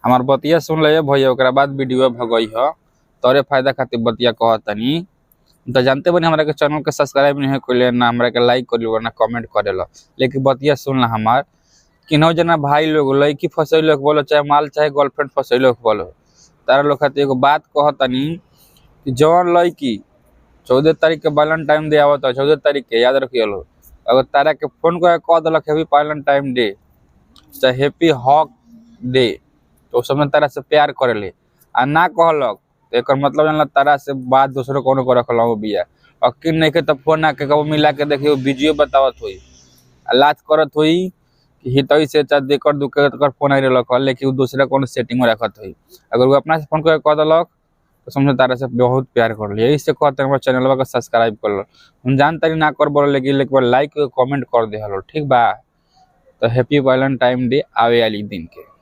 हमार बतिया सुन ले भैया, ओकरा बाद वीडियो भगई ह। तोरे फायदा खातिर बतिया कहतनी। तो जानते बनी हमारा के चैनल के सब्सक्राइब नहीं कइले, ना हमरा के लाइक करियो, ना कमेंट करेला। लेकिन बतिया सुन ला हमार कि नौ जना भाई लोग लड़की फसैलो बोलो, चाहे माल चाहे गर्लफ्रेंड फसैलो बोलो, तारा लोग खातिर एगो बात कहतनी कि जौन लड़की 14 तारीख के वैलेंटाइन डे आवत है, 14 तारीख के याद रखिए लो। अगर तारा के फोन कर कह दिलक हैप्पी वैलेंटाइन डे चाहे हैप्पी हॉक डे, तो सब में तारा से प्यार करेले। आ ना कहलक तो एक मतलब जानला तारा से बात दूसरों कोनो को रखल हो बिया। और किन नहीं के तो फोन आके कबो मिला के देखियो, वीडियो बतावत होई, लाज करत होई कि हितई से चाहे देकर दुकर फोन आई रहलक, लेकिन दूसरा कोनो सेटिंग में रखत होई। अगर वो अपना से फोन कर कह दिलक तो समझो तारा से बहुत प्यार कर लिया। यही से कहते हैं चैनल का सब्सक्राइब कर लो। हम जानते ना कर बोलो, लेकिन एक बार लाइक कमेंट कर दे हलो, ठीक बा। तो हैप्पी वैलेंटाइन डे आवे वाली दिन के।